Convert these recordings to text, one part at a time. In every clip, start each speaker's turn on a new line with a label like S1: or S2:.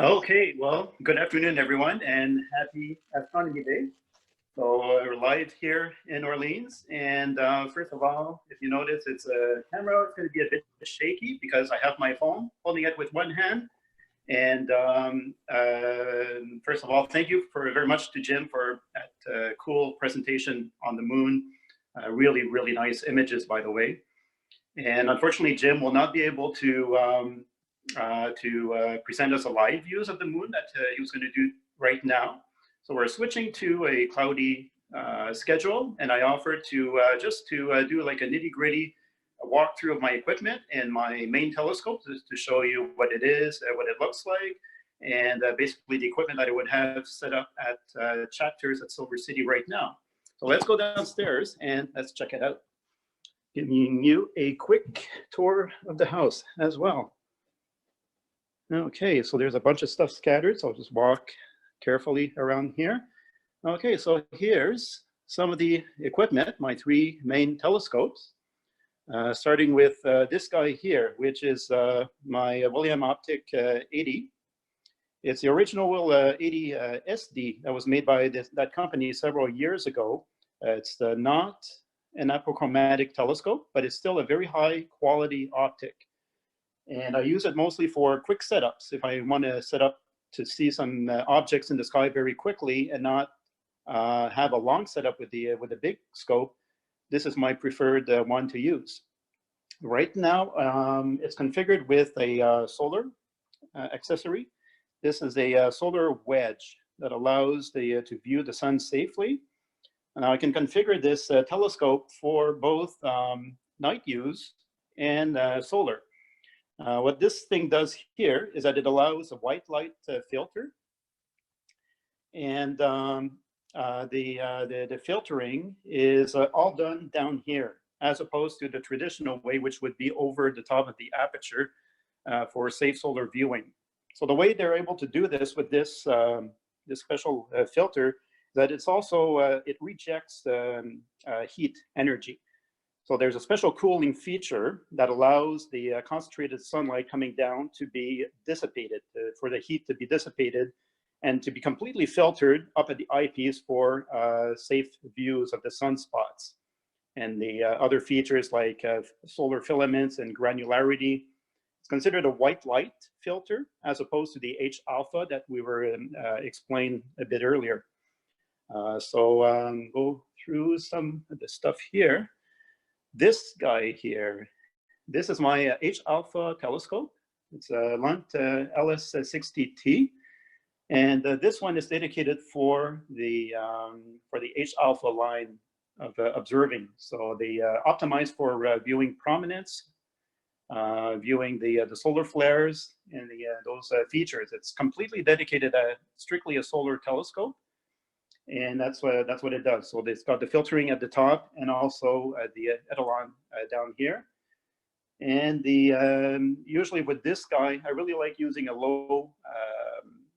S1: Okay, well, good afternoon, everyone, and happy Astronomy Day. So we're live here in Orleans, and first of all, if you notice, it's a camera. It's going to be a bit shaky because I have my phone holding it with one hand. And first of all, thank you very much to Jim for that cool presentation on the moon. Really, really nice images, by the way. And unfortunately, Jim will not be able to present us a live views of the moon that he was going to do right now. So we're switching to a cloudy schedule, and I offered to just to do like a nitty-gritty walkthrough of my equipment and my main telescope to show you what it is, what it looks like, and basically the equipment that I would have set up at chapters at Silver City right now. So let's go downstairs and let's check it out. Giving you a quick tour of the house as well. Okay, so there's a bunch of stuff scattered, so I'll just walk carefully around here. Okay, so here's some of the equipment, my three main telescopes, starting with this guy here, which is my William Optic 80. It's the original 80 SD that was made by that company several years ago. It's not an apochromatic telescope, but it's still a very high quality optic. And I use it mostly for quick setups. If I want to set up to see some objects in the sky very quickly and not have a long setup with the big scope, this is my preferred one to use. Right now, it's configured with a solar accessory. This is a solar wedge that allows to view the sun safely. Now I can configure this telescope for both night use and solar. What this thing does here is that it allows a white light filter, and the filtering is all done down here, as opposed to the traditional way, which would be over the top of the aperture for safe solar viewing. So the way they're able to do this with this this special filter, that it's also it rejects heat energy. So there's a special cooling feature that allows the concentrated sunlight coming down to be dissipated, for the heat to be dissipated and to be completely filtered up at the eyepiece for safe views of the sunspots. And the other features like solar filaments and granularity. It's considered a white light filter as opposed to the H alpha that we were explained a bit earlier. Go through some of the stuff here. This guy here, this is my H alpha telescope. It's a Lunt LS60T, and this one is dedicated for the H alpha line of observing. So they optimized for viewing prominence, viewing the solar flares, and those features. It's completely dedicated strictly a solar telescope. And that's what it does. So it's got the filtering at the top and also the etalon down here. And usually with this guy, I really like using a low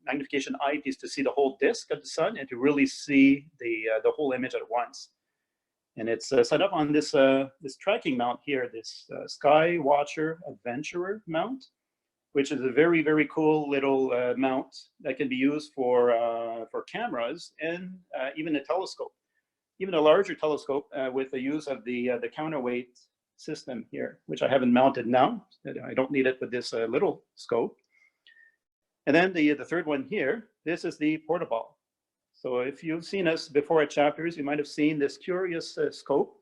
S1: magnification eyepiece to see the whole disk of the sun and to really see the whole image at once. And it's set up on this this tracking mount here, this Sky Watcher Adventurer mount, which is a very, very cool little mount that can be used for cameras and even a telescope, even a larger telescope with the use of the counterweight system here, which I haven't mounted now. I don't need it with this little scope. And then the third one here, this is the PortaBall. So if you've seen us before at chapters, you might have seen this curious scope.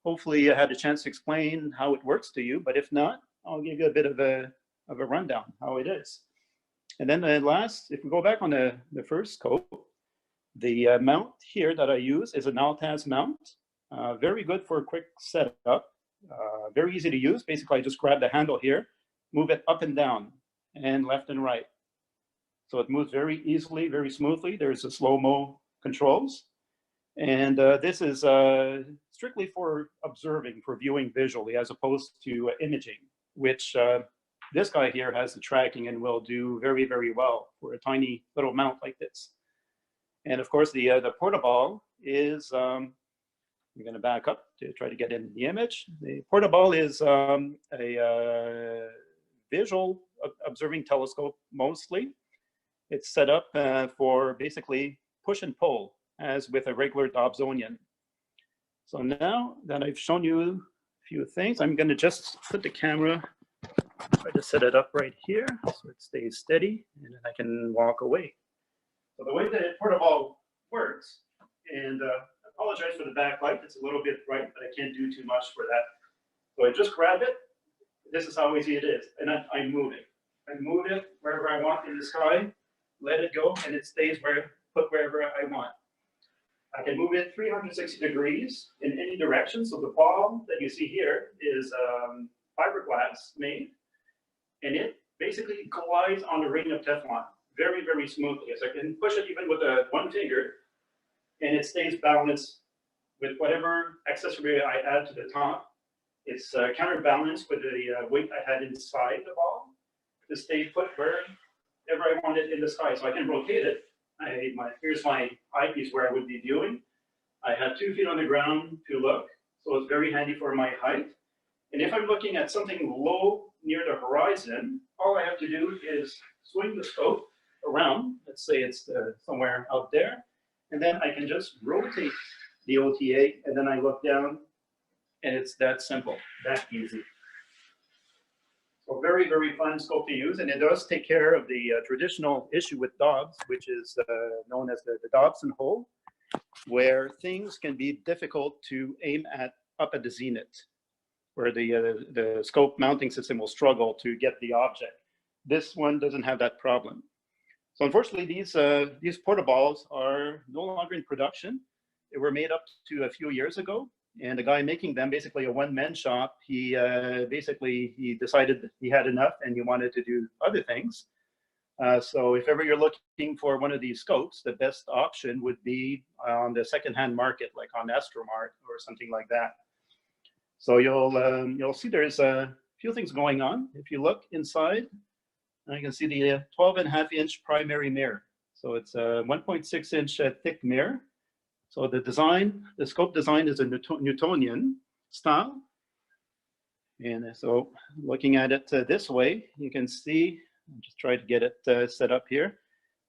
S1: Hopefully I had a chance to explain how it works to you, but if not, I'll give you a bit of a rundown how it is. And then last, if we go back on the first scope, the mount here that I use is an Altaz mount. Very good for a quick setup. Very easy to use. Basically, I just grab the handle here, move it up and down and left and right. So it moves very easily, very smoothly. There's a slow-mo controls. And this is strictly for observing, for viewing visually, as opposed to imaging, which this guy here has the tracking and will do very, very well for a tiny little mount like this. And of course, the PortaBall is, I'm going to back up to try to get in the image. The PortaBall is a visual observing telescope mostly. It's set up for basically push and pull, as with a regular Dobsonian. So now that I've shown you a few things, I'm going to just put the camera, try to set it up right here so it stays steady, and then I can walk away. So the way that PortaBall works, and I apologize for the backlight, it's a little bit bright, but I can't do too much for that. So I just grab it. This is how easy it is, and I move it. I move it wherever I want in the sky, let it go, and it stays put wherever I want. I can move it 360 degrees in any direction. So the ball that you see here is fiberglass made, and it basically glides on the ring of Teflon very, very smoothly. So I can push it even with one finger, and it stays balanced with whatever accessory I add to the top. It's counterbalanced with the weight I had inside the ball to stay put wherever I want it in the sky. So I can rotate it. Here's my eyepiece where I would be viewing. I have 2 feet on the ground to look, so it's very handy for my height. And if I'm looking at something low near the horizon, all I have to do is swing the scope around. Let's say it's somewhere out there, and then I can just rotate the OTA, and then I look down, and it's that simple, that easy. So very, very fun scope to use, and it does take care of the traditional issue with Dobbs, which is known as the Dobson hole, where things can be difficult to aim at up at the zenith, where the scope mounting system will struggle to get the object. This one doesn't have that problem. So unfortunately, these PortaBalls are no longer in production. They were made up to a few years ago. And the guy making them, basically a one-man shop, he decided he had enough and he wanted to do other things. So if ever you're looking for one of these scopes, the best option would be on the secondhand market, like on Astromart or something like that. So you'll see there's a few things going on. If you look inside, you can see the 12.5-inch primary mirror. So it's a 1.6-inch thick mirror. So the scope design is a Newtonian style. And so looking at it this way, you can see, I'll just try to get it set up here.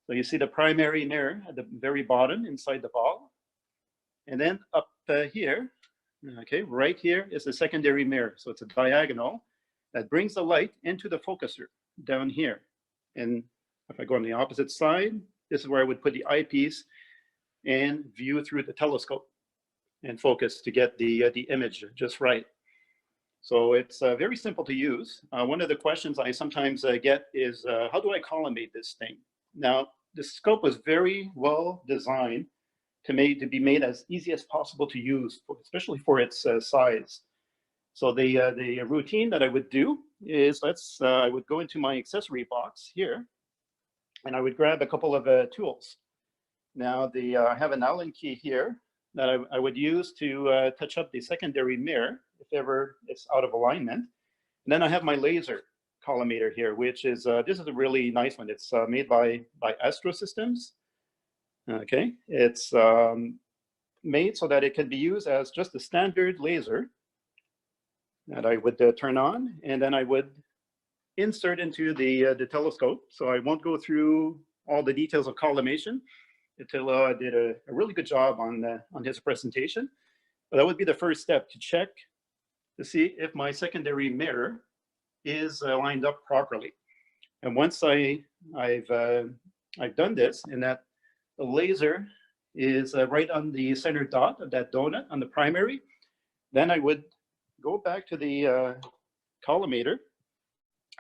S1: So you see the primary mirror at the very bottom inside the ball. And then up here, okay, right here is the secondary mirror. So it's a diagonal that brings the light into the focuser down here. And if I go on the opposite side, this is where I would put the eyepiece and view through the telescope and focus to get the image just right. So it's very simple to use. One of the questions I sometimes get is, how do I collimate this thing? Now, the scope was very well designed to be made as easy as possible to use, especially for its size. So the routine that I would do is, I would go into my accessory box here, and I would grab a couple of tools. Now, I have an Allen key here that I would use to touch up the secondary mirror if ever it's out of alignment. And then I have my laser collimator here, which is, this is a really nice one. It's made by Astro Systems. Okay, it's made so that it can be used as just a standard laser that I would turn on, and then I would insert into the telescope. So I won't go through all the details of collimation. Attila did a really good job on his presentation. But that would be the first step, to check to see if my secondary mirror is lined up properly. And once I've done this, and that the laser is right on the center dot of that donut on the primary, then I would go back to the collimator,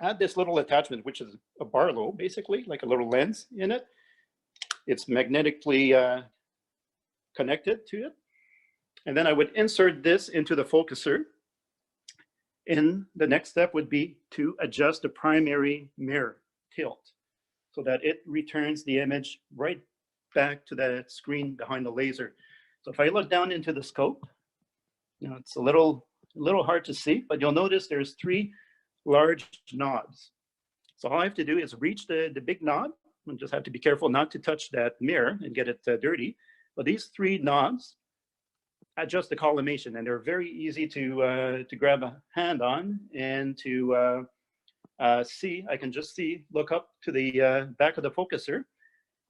S1: add this little attachment, which is a Barlow, basically, like a little lens in it. It's magnetically connected to it. And then I would insert this into the focuser. And the next step would be to adjust the primary mirror tilt so that it returns the image right back to the screen behind the laser. So if I look down into the scope, it's a little hard to see, but you'll notice there's 3 large knobs. So all I have to do is reach the big knob. I just have to be careful not to touch that mirror and get it dirty. But these 3 knobs adjust the collimation, and they're very easy to grab a hand on and to see. I can just look up to the back of the focuser,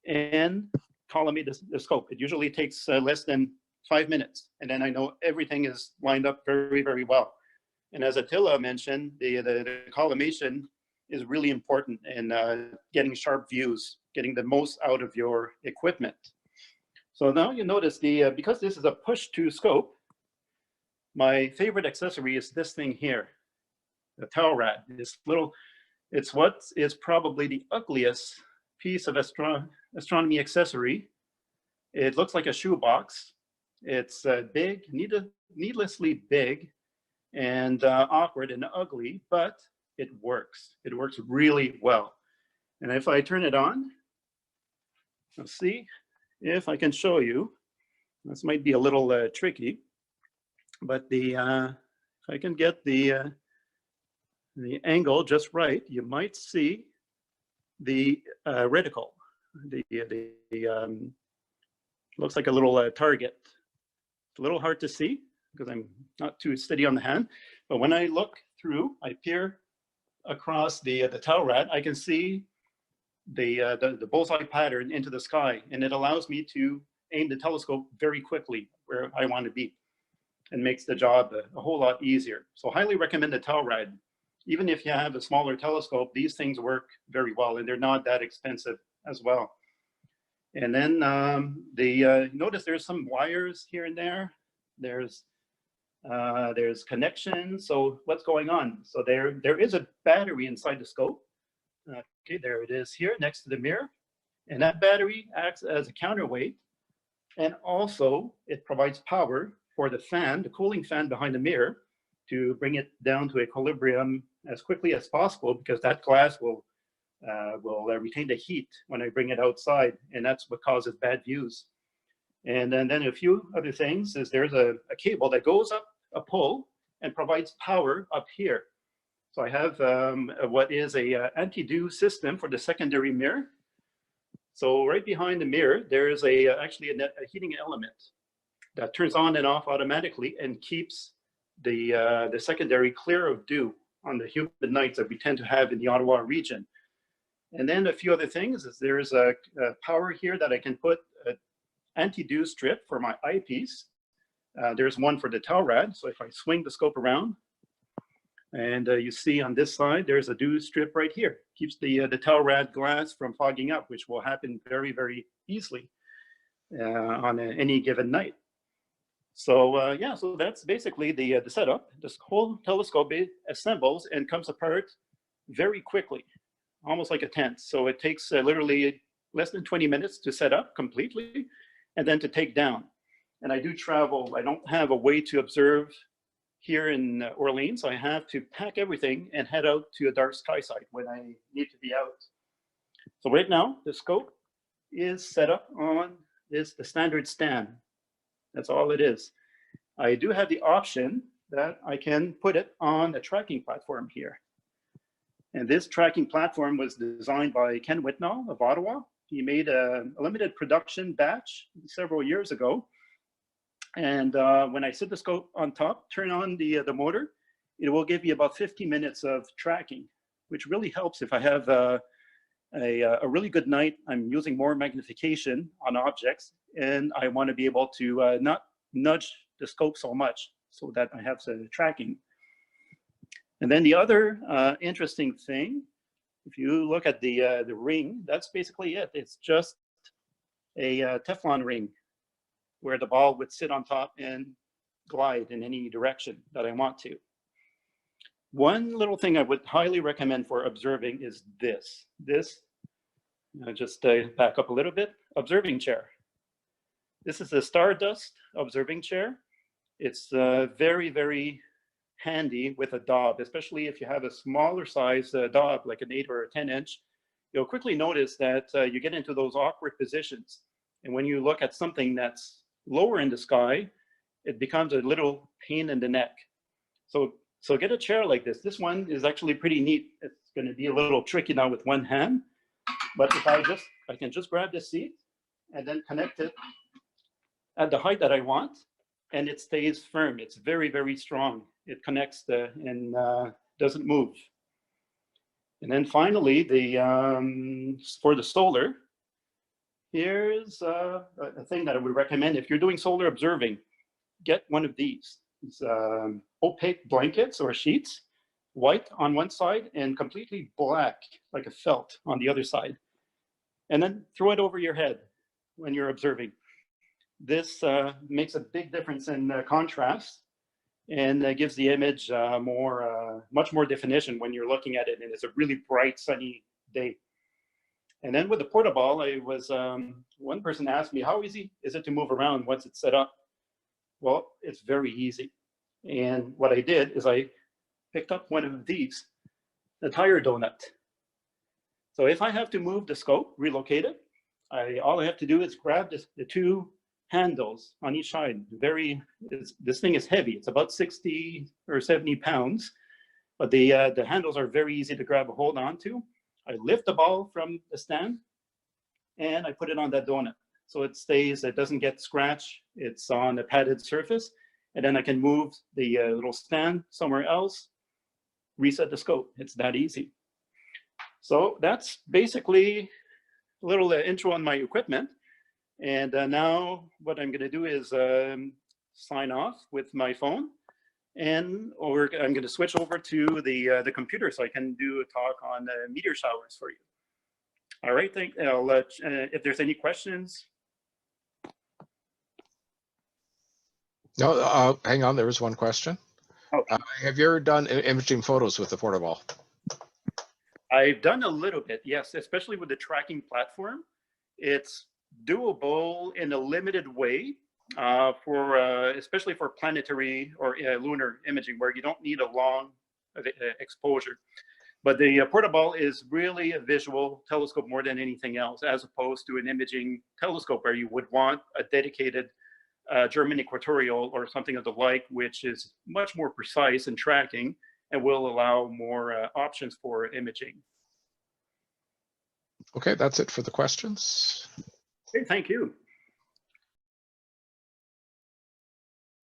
S1: and collimate the scope. It usually takes less than 5 minutes, and then I know everything is lined up very, very well. And as Attila mentioned, the collimation is really important in getting sharp views, getting the most out of your equipment. So now you notice because this is a push-to scope, my favorite accessory is this thing here, the towel rad. This little, it's what is probably the ugliest piece of astronomy accessory. It looks like a shoebox. It's big, needlessly big, and awkward and ugly, but it works. It works really well. And if I turn it on, let's see if I can show you. This might be a little tricky, but if I can get the angle just right, you might see the reticle. Looks like a little target. It's a little hard to see because I'm not too steady on the hand, but when I look through, I peer across the towel rad, I can see the bullseye pattern into the sky, and it allows me to aim the telescope very quickly where I want to be, and makes the job a whole lot easier. So highly recommend the towel rad. Even if you have a smaller telescope, these things work very well, and they're not that expensive as well. And then notice there's some wires here and there. There's connections. So what's going on? So there is a battery inside the scope. Okay, there it is here next to the mirror. And that battery acts as a counterweight. And also it provides power for the fan, the cooling fan behind the mirror, to bring it down to equilibrium as quickly as possible, because that glass will retain the heat when I bring it outside, and that's what causes bad views. And then a few other things is there's a cable that goes up a pole and provides power up here. So I have what is a anti-dew system for the secondary mirror. So right behind the mirror, there is actually a heating element that turns on and off automatically and keeps the secondary clear of dew on the humid nights that we tend to have in the Ottawa region. And then a few other things is there's a power here that I can put an anti-dew strip for my eyepiece. There's one for the towel rad. So if I swing the scope around, and you see on this side, there's a dew strip right here. Keeps the towel rad glass from fogging up, which will happen very, very easily on any given night. So yeah, so that's basically the setup. This whole telescope assembles and comes apart very quickly, almost like a tent. So it takes literally less than 20 minutes to set up completely and then to take down. And I do travel. I don't have a way to observe here in Orleans. So I have to pack everything and head out to a dark sky site when I need to be out. So right now, the scope is set up on the standard stand. That's all it is. I do have the option that I can put it on a tracking platform here. And this tracking platform was designed by Ken Whitnall of Ottawa. He made a limited production batch several years ago. And when I set the scope on top, turn on the motor, it will give you about 50 minutes of tracking, which really helps if I have a really good night. I'm using more magnification on objects, and I want to be able to not nudge the scope so much so that I have some tracking. And then the other interesting thing, if you look at the ring, that's basically it. It's just a Teflon ring where the ball would sit on top and glide in any direction that I want to. One little thing I would highly recommend for observing is this. Just back up a little bit, observing chair. This is a Stardust observing chair. It's very, very handy with a daub, especially if you have a smaller size daub, like an 8 or a 10 inch. You'll quickly notice that you get into those awkward positions. And when you look at something that's lower in the sky, it becomes a little pain in the neck. So get a chair like this. This one is actually pretty neat. It's going to be a little tricky now with one hand, but if I can just grab this seat and then connect it at the height that I want, and it stays firm. It's very, very strong. It connects and doesn't move. And then finally, for the solar, here's a thing that I would recommend if you're doing solar observing. Get one of these. It's opaque blankets or sheets, white on one side and completely black, like a felt, on the other side. And then throw it over your head when you're observing. This makes a big difference in contrast and gives the image much more definition when you're looking at it and it's a really bright, sunny day. And then with the PortaBall, one person asked me, how easy is it to move around once it's set up? Well, it's very easy. And what I did is I picked up one of these, the tire donut. So if I have to move the scope, relocate it, all I have to do is grab the two handles on each side. This thing is heavy. It's about 60 or 70 pounds, but the handles are very easy to grab a hold onto. I lift the ball from the stand and I put it on that donut. So it stays, it doesn't get scratched. It's on a padded surface. And then I can move the little stand somewhere else, reset the scope. It's that easy. So that's basically a little intro on my equipment. And now what I'm going to do is sign off with my phone, and I'm going to switch over to the computer so I can do a talk on meteor showers for you. All right, if there's any questions.
S2: No, hang on, there was one question.
S1: Oh.
S2: Have you ever done imaging photos with the PortaBall?
S1: I've done a little bit, yes, especially with the tracking platform. It's doable in a limited way especially for planetary or lunar imaging where you don't need a long exposure. But the PortaBall is really a visual telescope more than anything else, as opposed to an imaging telescope where you would want a dedicated German equatorial or something of the like, which is much more precise in tracking and will allow more options for imaging.
S2: Okay, that's it for the questions.
S1: Okay, thank you.